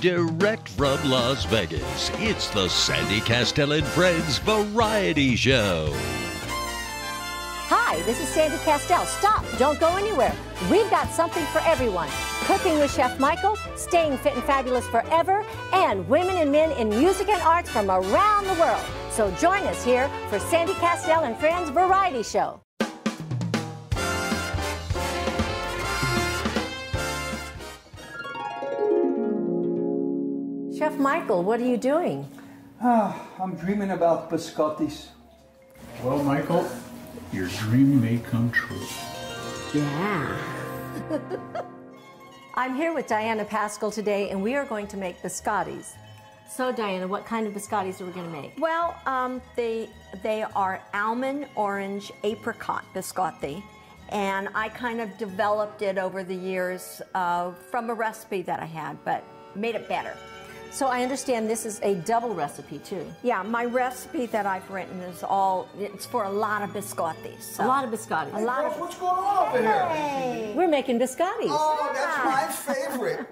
direct from Las Vegas, it's the Sandy Kastel and Friends Variety Show. Hi, this is Sandy Kastel. Stop, don't go anywhere. We've got something for everyone. Cooking with Chef Michael, staying fit and fabulous forever, and women and men in music and arts from around the world. So join us here for Sandy Kastel and Friends Variety Show. Chef Michael, what are you doing? I'm dreaming about biscottis. Well, Michael, your dream may come true. Yeah. I'm here with Dianna Paschall today, and we are going to make biscottis. So, Dianna, what kind of biscottis are we going to make? Well, they are almond, orange, apricot biscotti, and I kind of developed it over the years from a recipe that I had, but made it better. So I understand this is a double recipe too. Yeah, my recipe that I've written is it's for a lot of biscottis. So. A lot of biscottis. Hey, girls, what's going on over here? We're making biscottis. Oh, that's my favorite.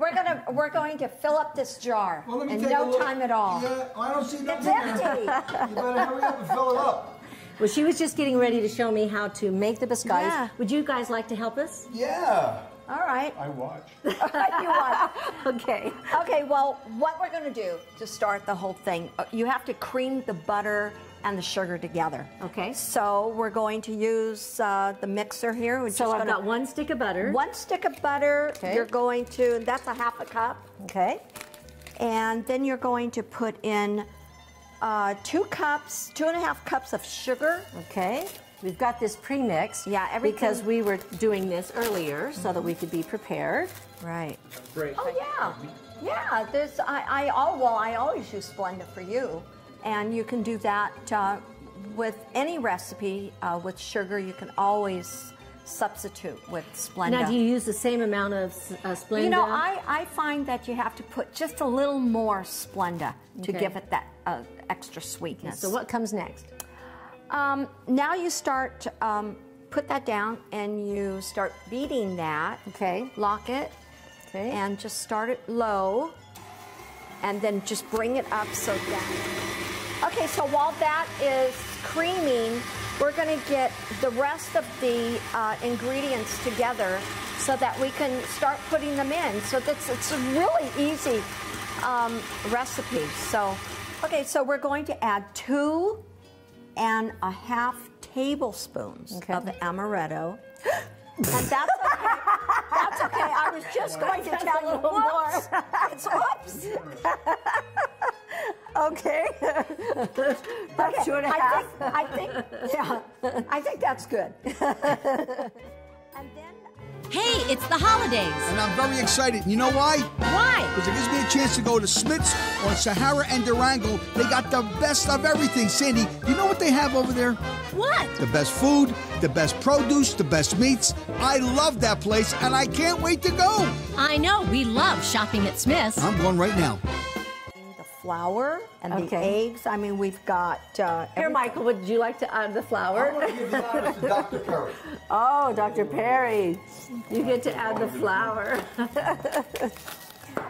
We're going to fill up this jar Well, in no time at all. Yeah, I don't see nothing. It's empty. You better hurry up and fill it up. Well, she was just getting ready to show me how to make the biscottis. Yeah. Would you guys like to help us? Yeah. All right. I watch. You want? Okay. Okay, well, what we're going to do to start the whole thing, you have to cream the butter and the sugar together. Okay. So we're going to use the mixer here. So I've got 1 stick of butter. 1 stick of butter. Okay. You're going to, that's a half a cup. Okay. And then you're going to put in 2.5 cups of sugar. Okay. We've got this pre-mix. Yeah, everything. Because we were doing this earlier so that we could be prepared. Right. Great. Oh, yeah. Yeah, I always use Splenda for you. And you can do that with any recipe with sugar. You can always substitute with Splenda. Now, do you use the same amount of Splenda? You know, I find that you have to put just a little more Splenda to give it that extra sweetness. So what comes next? Now you start, put that down and you start beating that. Okay. Lock it. Okay. And just start it low. And then just bring it up so that. Okay, so while that is creaming, we're going to get the rest of the ingredients together so that we can start putting them in. So it's a really easy recipe. So, okay, so we're going to add 2.5 tablespoons of the amaretto. And that's okay. That's okay. I was just going to tell you more. It's whoops. Okay. That's 2.5. I think that's good. And then. Hey, it's the holidays. And I'm very excited. You know why? Why? Because it gives me a chance to go to Smith's on Sahara and Durango. They got the best of everything. Sandy, you know what they have over there? What? The best food, the best produce, the best meats. I love that place, and I can't wait to go. I know. We love shopping at Smith's. I'm going right now. The flour and the eggs. I mean, we've got. Here, Michael, would you like to add the flour? I'm going to give the honors to Dr. Perry. Oh, Dr. Perry. You get to add the flour.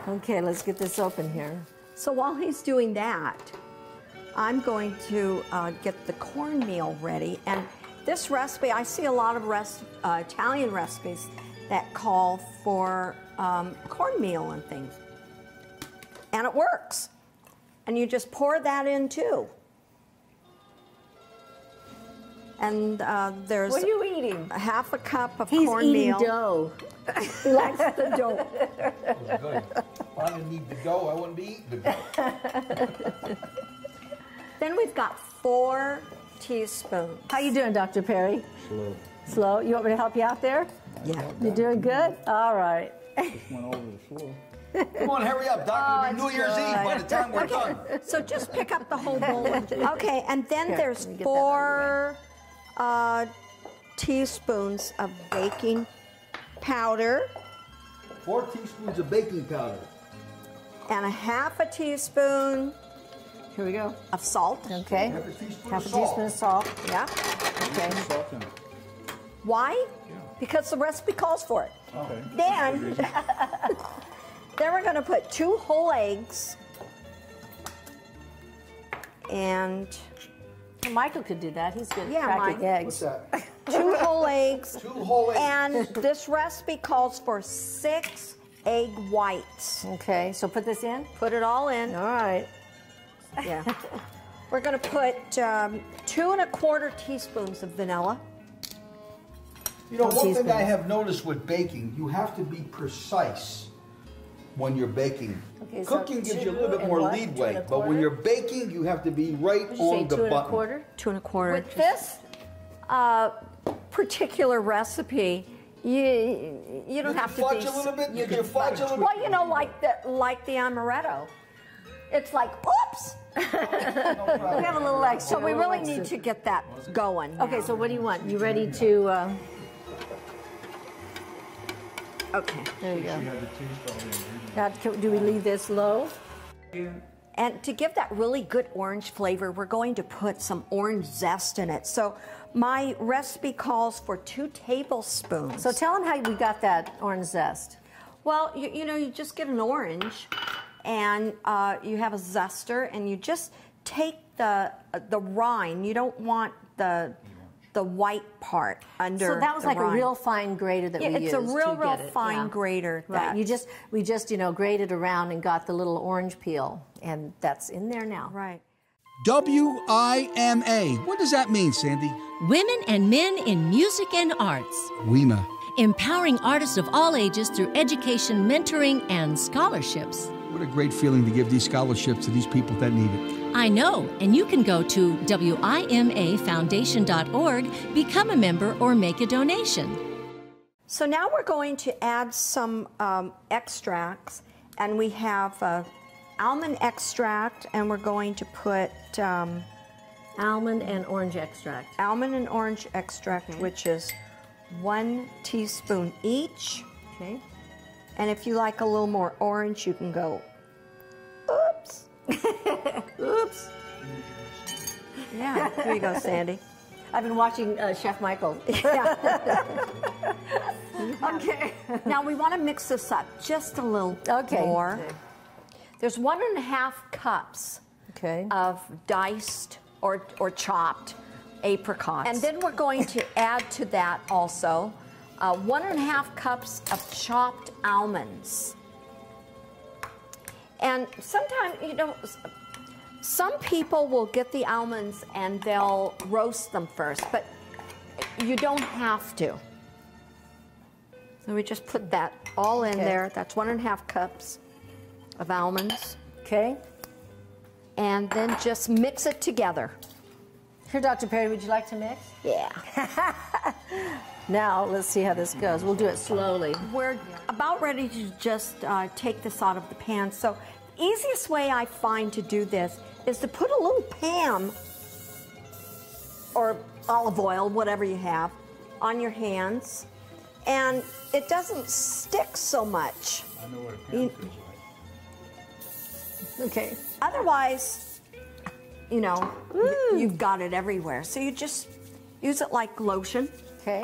Okay, let's get this open here. So while he's doing that, I'm going to get the cornmeal ready. And this recipe, I see a lot of Italian recipes that call for cornmeal and things. And it works. And you just pour that in too. And there's What are you eating? a half a cup of He's cornmeal. eating dough. He likes the dough. Good. If I didn't need the dough, I wouldn't be eating the dough. Then we've got 4 teaspoons. How you doing, Dr. Perry? Slow. Slow? You want me to help you out there? Yeah. You doing good? All right. Just went over the floor. Come on, hurry up, Doc. It'll be New Year's Eve by the time we're done. So just pick up the whole bowl. Okay, and then Here, there's let me get that 4 teaspoons of baking powder 4 teaspoons of baking powder. and a half a teaspoon Here we go. of salt. Okay. Half a teaspoon Half of a teaspoon of salt. Yeah. Okay. Salt in it. Why? Because the recipe calls for it. Okay. Then Then we're going to put 2 whole eggs. And Michael could do that. He's good Yeah, at cracking Mike. eggs. What's that? 2 whole eggs. 2 whole eggs. And this recipe calls for 6 egg whites. Okay, so put this in. Put it all in. All right. Yeah. We're going to put 2 1/4 teaspoons of vanilla. You know, one thing teaspoons. I have noticed with baking, you have to be precise when you're baking. Okay, so Cooking gives you a 2 little bit and more what? 2 leadway,1/4? but when you're baking, you have to be right Did you say on the 2 button. 1/4? 2 1/4. With With this particular recipe, you don't have to fudge be. a little bit. You can fudge a little bit. Well, you know, like the amaretto. It's like, oops. We have a little extra. So we really need to get that going. Okay, so what do you want? You ready to? Okay. There you go. You had to taste all the ingredients. Now, do we leave this low? And to give that really good orange flavor, we're going to put some orange zest in it. So my recipe calls for 2 tablespoons. So tell them how we got that orange zest. Well, you know, you just get an orange, and you have a zester, and you just take the rind. You don't want the white part under. So that was the like rind. a real fine grater that we used. It's a real to get it. fine Yeah. grater. Right. We just grated around and got the little orange peel, and that's in there now. Right. WIMA. What does that mean, Sandy? Women and Men in Music and Arts. WIMA. Empowering artists of all ages through education, mentoring, and scholarships. What a great feeling to give these scholarships to these people that need it. I know, and you can go to WIMAfoundation.org, become a member, or make a donation. So now we're going to add some extracts, and we have almond extract, and we're going to put Almond and orange extract. almond and orange extract, which is 1 teaspoon each. Okay. And if you like a little more orange, you can go, oops. Oops. Yeah, here you go, Sandy. I've been watching Chef Michael. Okay. Now we want to mix this up just a little more. Okay. There's 1.5 cups Okay. of diced or chopped apricots. And then we're going to add to that also 1.5 cups of chopped almonds. And sometimes, you know, some people will get the almonds and they'll roast them first, but you don't have to. So we just put that all in there. That's 1.5 cups of almonds. Okay. And then just mix it together. Here, Dr. Perry, would you like to mix? Yeah. Now, let's see how this goes. We'll do it slowly. We're about ready to just take this out of the pan. So the easiest way I find to do this is to put a little Pam or olive oil, whatever you have, on your hands. And it doesn't stick so much. I know what a pan feels like. Okay. Otherwise, you know, you've got it everywhere. So you just use it like lotion. Okay.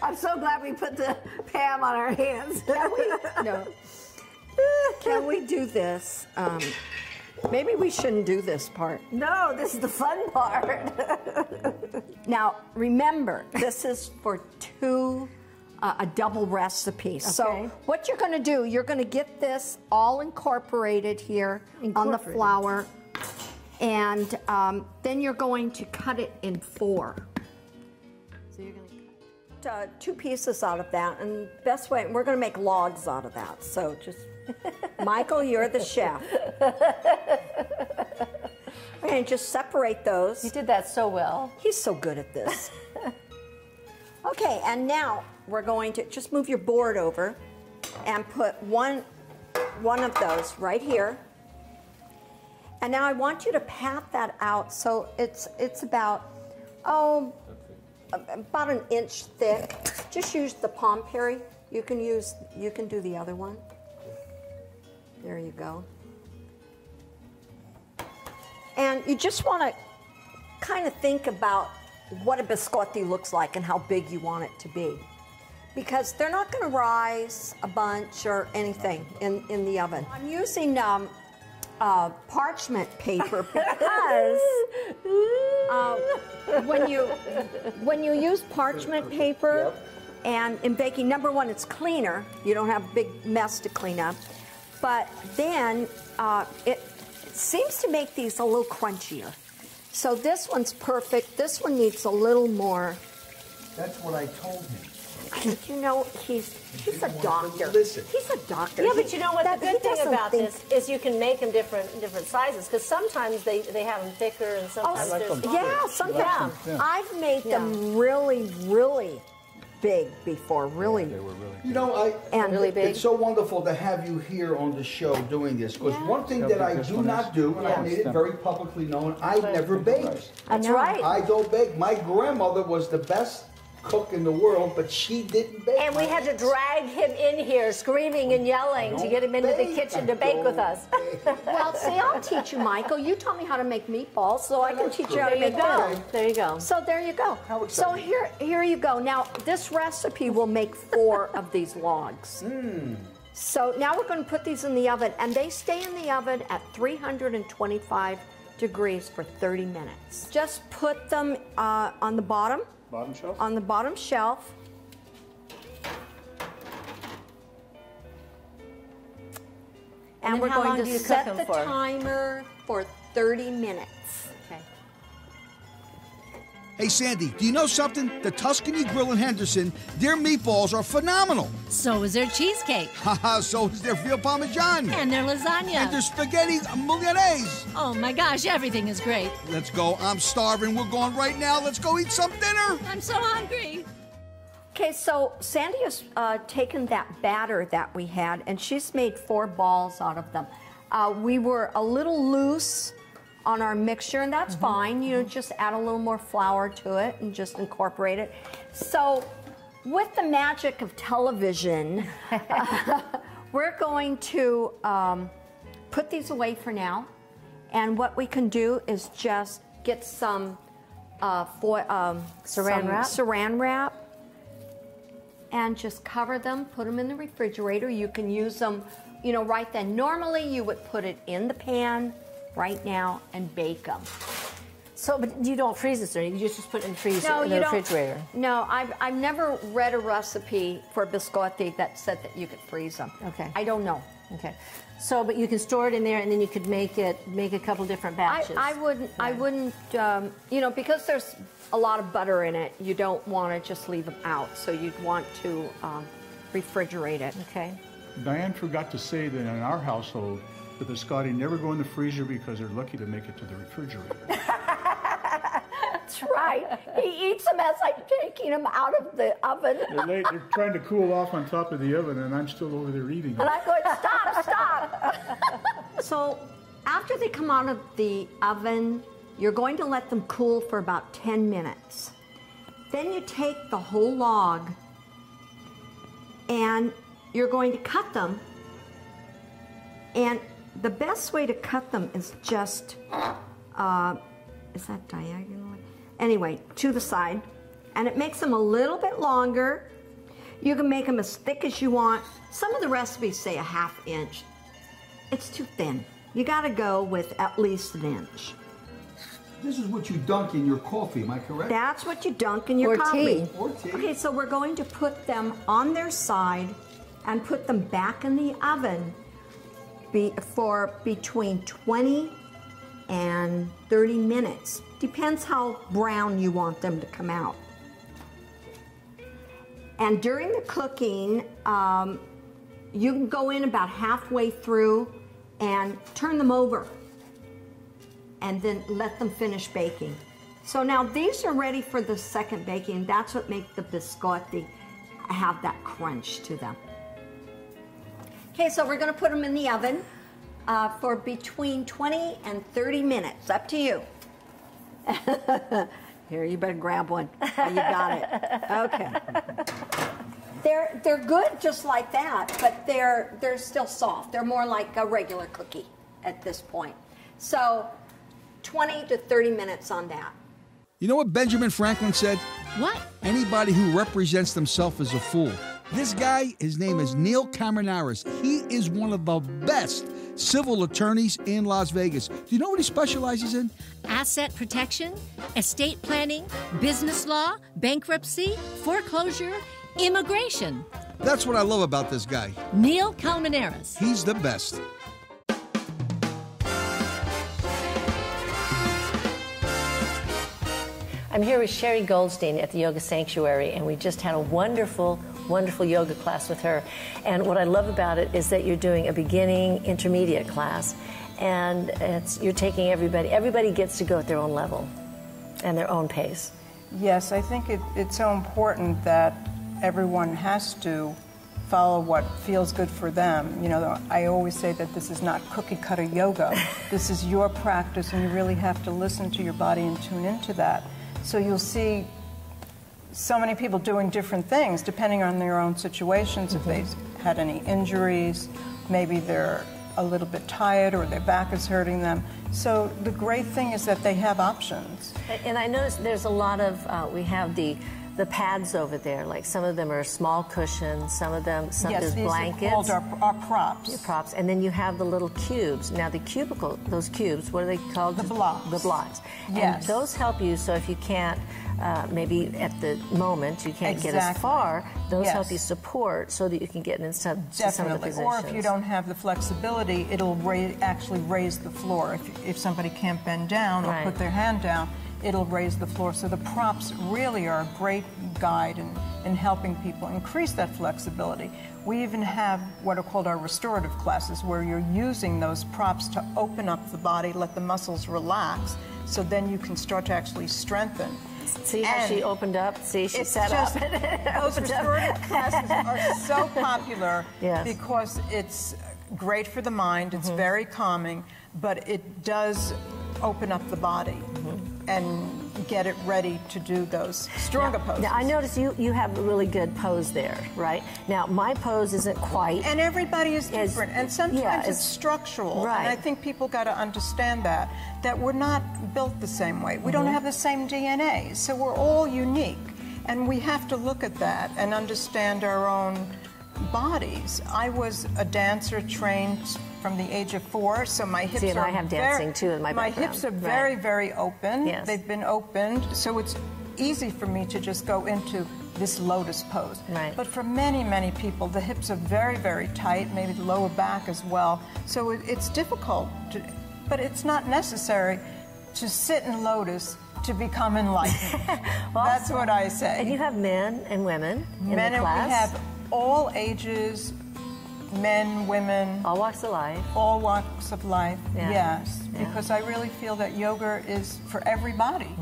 I'm so glad we put the Pam on our hands. No. Can we do this? Maybe we shouldn't do this part. No, this is the fun part. Now, remember, this is for a double recipe. So Okay. what you're going to do, you're going to get this all incorporated here on the flour, and then you're going to cut it in 4. So you're going to cut 2 pieces out of that, and best way, we're going to make logs out of that. So just, Michael, you're the chef. And just separate those. You did that so well. He's so good at this. Okay, and now we're going to just move your board over and put one of those right here. And now I want you to pat that out so it's about about an inch thick. Just use the palm, Perry. You can do the other one. There you go. And you just want to kind of think about what a biscotti looks like and how big you want it to be. because they're not going to rise a bunch or anything in the oven. I'm using parchment paper because when you use parchment paper and in baking, number one, it's cleaner. You don't have a big mess to clean up. But then it seems to make these a little crunchier. So this one's perfect. This one needs a little more. That's what I told him. You know, he's a doctor. Listen. He's a doctor. Yeah, but you know what? The good thing about think... this is you can make them different sizes, because sometimes they have them thicker and sometimes they're smaller. Yeah, sometimes. I've made them really, really big before. Really. They were really big. You know, really big. It's so wonderful to have you here on the show doing this, because one thing that I do not do, and I made it very publicly known, I never bake. That's right. I don't bake. My grandmother was the best cook in the world, but she didn't bake. And we had to drag him in here screaming and yelling to get him into the kitchen to bake with us. Well, see, I'll teach you, Michael. You taught me how to make meatballs, so I can teach you how to make dinner. There you go. So there you go. So here you go. Now, this recipe will make 4 of these logs. So now we're going to put these in the oven, and they stay in the oven at 325 degrees for 30 minutes. Just put them on the bottom. Bottom shelf? On the bottom shelf. And we're going to set the timer for 30 minutes. Okay. Hey, Sandy, do you know something? The Tuscany Grill in Henderson, their meatballs are phenomenal. So is their cheesecake. Haha, so is their veal parmesan. And their lasagna. And their spaghetti Leonetti. Oh my gosh, everything is great. Let's go. I'm starving. We're going right now. Let's go eat some dinner. I'm so hungry. Okay, so Sandy has taken that batter that we had, and she's made 4 balls out of them. We were a little loose on our mixture, and that's fine. You know, just add a little more flour to it and just incorporate it. So with the magic of television, we're going to put these away for now. And what we can do is just get some saran wrap and just cover them, put them in the refrigerator. You can use them, you know, right then. Normally you would put it in the pan right now and bake them. So, but you don't freeze this, or you just put it in the freezer, in the refrigerator? No, I've never read a recipe for biscotti that said that you could freeze them. Okay. I don't know. Okay. So, but you can store it in there, and then you could make a couple different batches. I wouldn't, you know, because there's a lot of butter in it, you don't want to just leave them out. So you'd want to refrigerate it. Okay. Diane forgot to say that in our household, the biscotti never go in the freezer because they're lucky to make it to the refrigerator. That's right. He eats them as I'm taking them out of the oven. They're trying to cool off on top of the oven, and I'm still over there eating them. And I'm going, stop. So after they come out of the oven, you're going to let them cool for about 10 minutes. Then you take the whole log and you're going to cut them. And the best way to cut them is just, is that diagonally? Anyway, to the side. And it makes them a little bit longer. You can make them as thick as you want. Some of the recipes say a ½ inch. It's too thin. You gotta go with at least an inch. This is what you dunk in your coffee, am I correct? That's what you dunk in your coffee. Or tea. Okay, so we're going to put them on their side and put them back in the oven for between 20 and 30 minutes. Depends how brown you want them to come out. And during the cooking, you can go in about halfway through and turn them over and then let them finish baking. So now these are ready for the second baking. That's what makes the biscotti have that crunch to them. Okay, so we're gonna put them in the oven for between 20 and 30 minutes, up to you. Here, you better grab one. Oh, you got it. Okay. They're good just like that, but they're still soft. They're more like a regular cookie at this point. So 20 to 30 minutes on that. You know what Benjamin Franklin said? What? Anybody who represents themselves as a fool. This guy, his name is Neil Colmaneras. He is one of the best civil attorneys in Las Vegas. Do you know what he specializes in? Asset protection, estate planning, business law, bankruptcy, foreclosure, immigration. That's what I love about this guy. Neil Colmaneras. He's the best. I'm here with Sherry Goldstein at the Yoga Sanctuary, and we just had a wonderful, wonderful yoga class with her. And what I love about it is that you're doing a beginning, intermediate class, and you're taking everybody gets to go at their own level and their own pace. Yes, I think it's so important that everyone has to follow what feels good for them. You know, I always say that this is not cookie-cutter yoga. This is your practice, and you really have to listen to your body and tune into that. So you'll see so many people doing different things depending on their own situations. If they've had any injuries, maybe they're a little bit tired or their back is hurting them. So the great thing is that they have options. And I noticed there's a lot of, we have the pads over there, like some of them are small cushions, some of them, there's blankets. Yes, these are props. Your props. And then you have the little cubes. Now the cubicle, those cubes, what are they called? The blocks. The blocks. Yes. And those help you, so if you can't, maybe at the moment, you can't get as far, those help you support so that you can get into some of the positions. Or if you don't have the flexibility, it'll actually raise the floor. If somebody can't bend down or put their hand down, it'll raise the floor. So the props really are a great guide in helping people increase that flexibility. We even have what are called our restorative classes, where you're using those props to open up the body, let the muscles relax, so then you can start to actually strengthen. See how she opened up? See, she sat up. Those restorative classes are so popular because it's great for the mind, it's very calming, but it does open up the body and get it ready to do those stronger poses. Now, I notice you have a really good pose there, right? Now, my pose isn't quite. And everybody is different, and sometimes it's structural. Right. And I think people got to understand that we're not built the same way. We don't have the same DNA, so we're all unique. And we have to look at that and understand our own bodies. I was a dancer trained from the age of 4, so my hips and I have dancing too in my background. My hips are very, very open. Yes. They've been opened, so it's easy for me to just go into this lotus pose. Right. But for many, many people, the hips are very, very tight, maybe the lower back as well. So it's difficult, but it's not necessary to sit in lotus to become enlightened. That's what I say. And you have men and women in the class? We have all ages, men, women. All walks of life. All walks of life, yes. Yeah. Because I really feel that yoga is for everybody.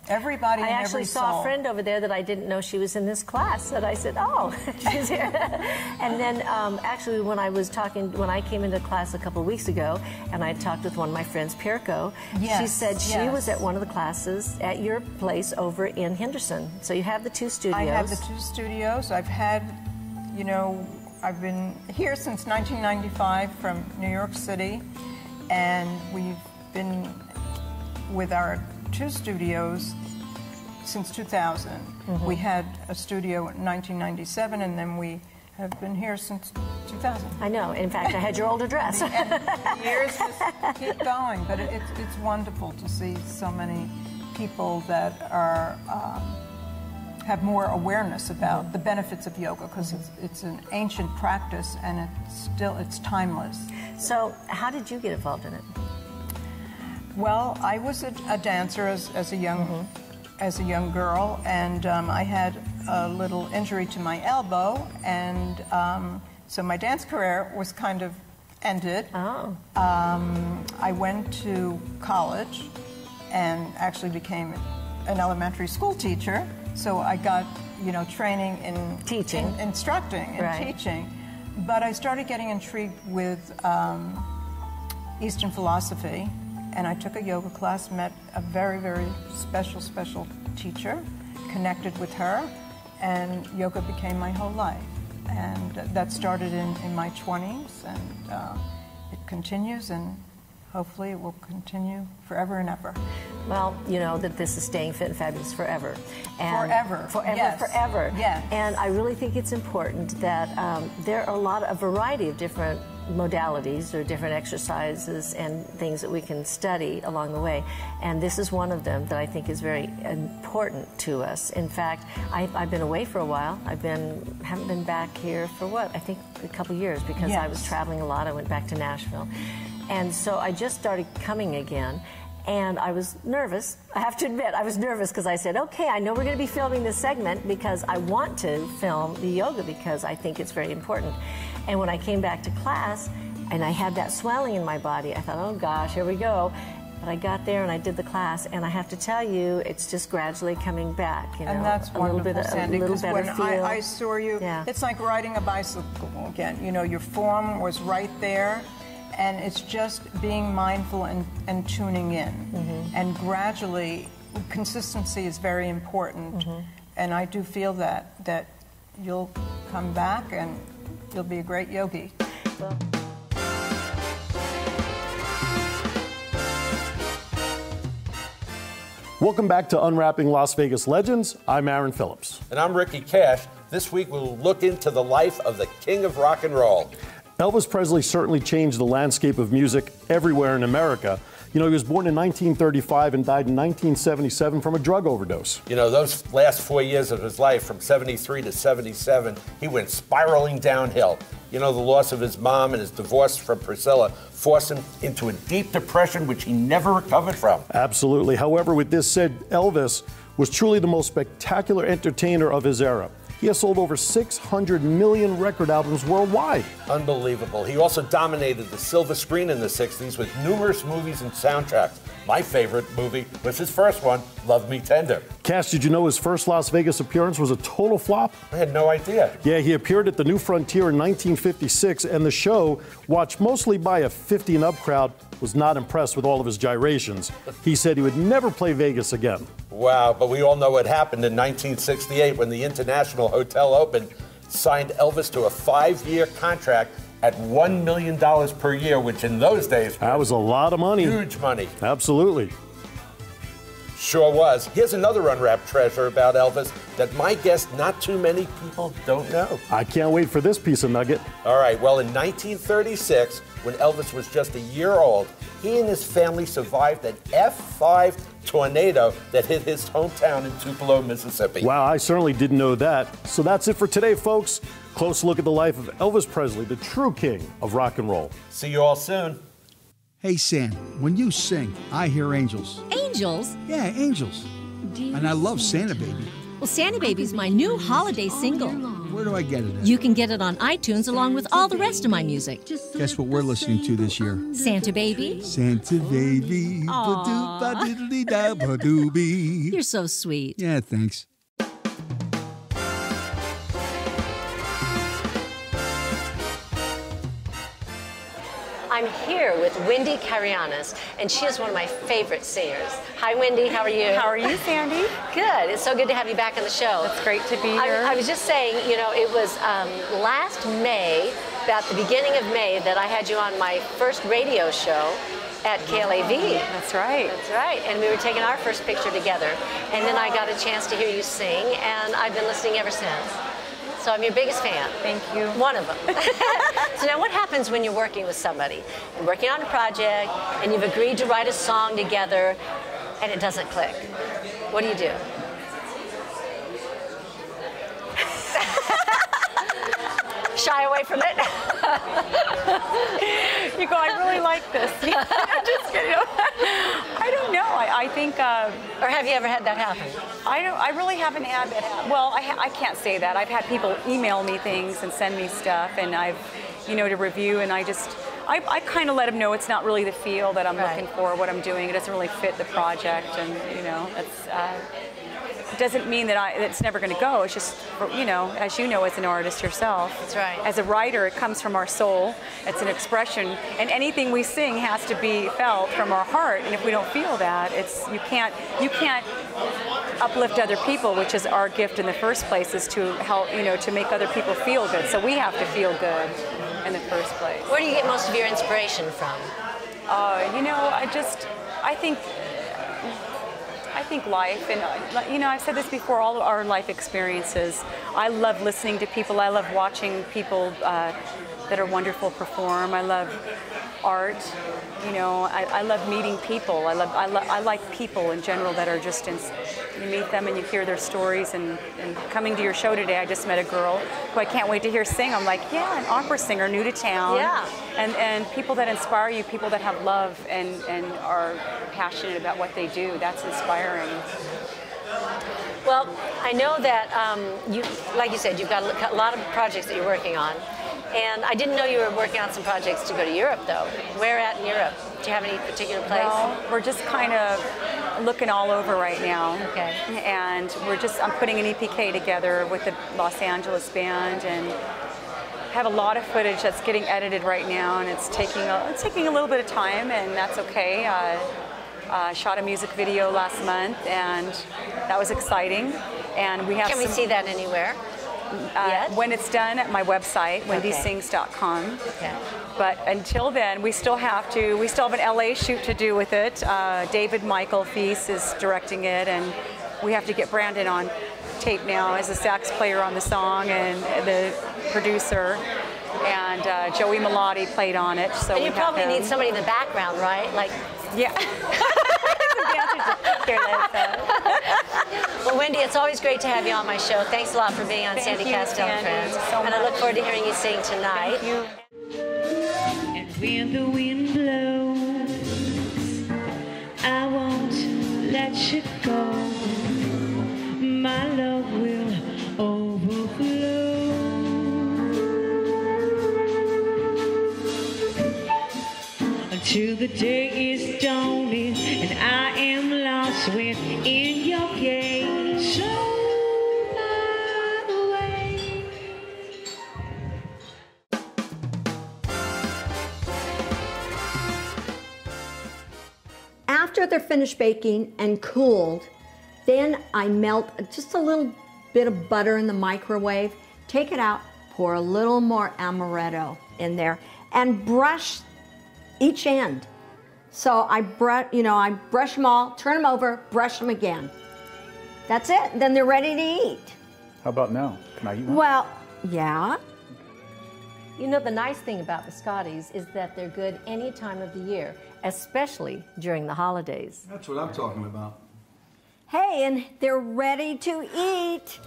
Everybody and every soul. I actually saw a friend over there that I didn't know she was in this class, that I said, oh, she's here. And then actually when I came into class a couple of weeks ago, and I talked with one of my friends, Pirko, she said she was at one of the classes at your place over in Henderson. So you have the 2 studios. I have the 2 studios. I've had, you know, I've been here since 1995 from New York City, and we've been with our 2 studios since 2000. We had a studio in 1997, and then we have been here since 2000. I know. In fact, I had your old address. And the years just keep going, but it's wonderful to see so many people that are have more awareness about the benefits of yoga, because it's an ancient practice and it's timeless. So how did you get involved in it? Well, I was a dancer as a young girl, and I had a little injury to my elbow, and so my dance career was kind of ended. I went to college and actually became an elementary school teacher. So I got, you know, training in teaching, instructing and teaching. But I started getting intrigued with Eastern philosophy, and I took a yoga class, met a very, very special teacher, connected with her, and yoga became my whole life. And that started in my 20s, and it continues, and hopefully it will continue forever and ever. Well, you know that this is staying fit and fabulous forever. And Forever. Forever, Yes. forever. Yes. And I really think it's important that there are a variety of different modalities or different exercises and things that we can study along the way. And this is one of them that I think is very important to us. In fact, I've been away for a while. Haven't been back here for I think a couple years, because I was traveling a lot. I went back to Nashville. And so I just started coming again. And I was nervous. I have to admit, I was nervous because I said, okay, I know we're going to be filming this segment because I want to film the yoga because I think it's very important. And when I came back to class and I had that swelling in my body, I thought, oh gosh, here we go. But I got there and I did the class, and I have to tell you, it's just gradually coming back. You know, and that's wonderful, Sandy, because when feel. I saw you, it's like riding a bicycle again. You know, your form was right there. And it's just being mindful and tuning in. And gradually, consistency is very important. And I do feel that you'll come back and you'll be a great yogi. Well. Welcome back to Unwrapping Las Vegas Legends. I'm Aaron Phillips. And I'm Ricky Cash. This week we'll look into the life of the king of rock and roll. Elvis Presley certainly changed the landscape of music everywhere in America. You know, he was born in 1935 and died in 1977 from a drug overdose. You know, those last 4 years of his life, from 73 to 77, he went spiraling downhill. You know, the loss of his mom and his divorce from Priscilla forced him into a deep depression, which he never recovered from. Absolutely. However, with this said, Elvis was truly the most spectacular entertainer of his era. He has sold over 600 million record albums worldwide. Unbelievable. He also dominated the silver screen in the 60s with numerous movies and soundtracks. My favorite movie was his first one, Love Me Tender. Cash, did you know his first Las Vegas appearance was a total flop? I had no idea. Yeah, he appeared at the New Frontier in 1956, and the show, watched mostly by a 50 and up crowd, was not impressed with all of his gyrations. He said he would never play Vegas again. Wow, but we all know what happened in 1968 when the International Hotel opened, signed Elvis to a 5-year contract at $1 million per year, which in those days that was a lot of money. Huge money. Absolutely. Sure was. Here's another unwrapped treasure about Elvis that my guess not too many people don't know. I can't wait for this piece of nugget. All right, well, in 1936, when Elvis was just a year old, he and his family survived an F5 tornado that hit his hometown in Tupelo, Mississippi. Wow, I certainly didn't know that. So that's it for today, folks. Close look at the life of Elvis Presley, the true king of rock and roll. See you all soon. Hey, Sam, when you sing, I hear angels. Angels? Yeah, angels. And I love Santa Baby. Well, Santa Baby's my new holiday single. Where do I get it at? You can get it on iTunes along with all the rest of my music. Guess what we're listening to this year? Santa Baby. Santa Baby. Ba-doop-ba-diddly-da-ba-doobie. You're so sweet. Yeah, thanks. I'm here with Wendy Karigianes, and she is one of my favorite singers. Hi, Wendy. How are you? How are you, Sandy? Good. It's so good to have you back on the show. It's great to be here. I was just saying, you know, it was last May, about the beginning of May, that I had you on my first radio show at KLAV. That's right. That's right. And we were taking our first picture together. And then I got a chance to hear you sing, and I've been listening ever since. So I'm your biggest fan. Thank you. One of them. So now what happens when you're working with somebody? You're working on a project, and you've agreed to write a song together, and it doesn't click. What do you do? Shy away from it? You go, I really like this. I'm just kidding. I don't know. I think... or have you ever had that happen? I really haven't had that happen. Well, I can't say that. I've had people email me things and send me stuff, and I've, you know, to review, and I kind of let them know it's not really the feel that I'm looking for, what I'm doing. It doesn't really fit the project, and, you know, it's... It doesn't mean that it's never going to go. It's just, you know, as you know, as an artist yourself. That's right. As a writer, it comes from our soul. It's an expression, and anything we sing has to be felt from our heart. And if we don't feel that, you can't uplift other people, which is our gift in the first place, is to help, you know, to make other people feel good. So we have to feel good in the first place. Where do you get most of your inspiration from? You know, I think life, and you know, I've said this before, all of our life experiences. I love listening to people. I love watching people that are wonderful perform. I love art. You know, I love meeting people. I like people in general that are just you meet them and you hear their stories. And coming to your show today, I just met a girl who I can't wait to hear sing. I'm like, yeah, an opera singer, new to town. Yeah. And people that inspire you, people that have love and are passionate about what they do. That's inspiring. Well, I know that like you said, you've got a lot of projects that you're working on. And I didn't know you were working on some projects to go to Europe, though. Where at in Europe? Do you have any particular place? Well, we're just kind of looking all over right now. Okay. And I'm putting an EPK together with the Los Angeles band, and have a lot of footage that's getting edited right now, and it's taking a little bit of time, and that's okay. Shot a music video last month, and that was exciting. And we have. Can we see that anywhere? When it's done at my website, wendysings.com. Okay. But until then, we still have an LA shoot to do with it. David Michael Feast is directing it, and we have to get Brandon on tape now as a sax player on the song and the producer. And Joey Melotti played on it. So and you probably need somebody in the background, right? Like, yeah. Well, Wendy, it's always great to have you on my show. Thanks a lot for being on Sandy Kastel and Friends. And I look forward to hearing you sing tonight. Thank you. And when the wind blows, I won't let you go. My love will overflow. Until the day is dawning and I am lost within your gaze, so far away. After they're finished baking and cooled, then I melt just a little bit of butter in the microwave, take it out, pour a little more amaretto in there, and brush each end. So I brush them all, turn them over, brush them again. That's it. Then they're ready to eat. How about now? Can I eat one? Well, yeah. You know, the nice thing about biscottis is that they're good any time of the year, especially during the holidays. That's what I'm talking about. Hey, and they're ready to eat.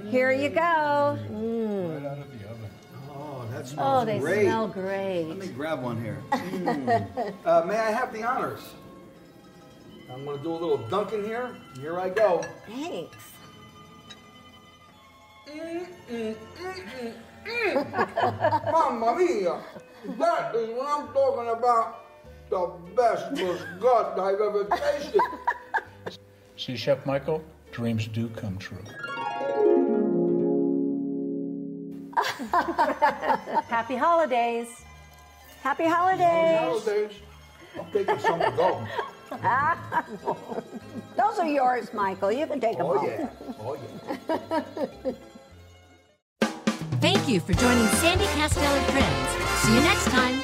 Here you go. Right out of the oven. Oh, that smells great. Oh, they smell great. Let me grab one here. May I have the honors? I'm going to do a little dunking here. Here I go. Thanks. Mamma mia! That is what I'm talking about. The best biscuit I've ever tasted. See, Chef Michael, dreams do come true. Happy holidays. Happy holidays. Happy holidays. I'm taking some to go. Those are yours, Michael. You can take them home. Yeah. Oh, yeah. Thank you for joining Sandy Kastel and Friends. See you next time.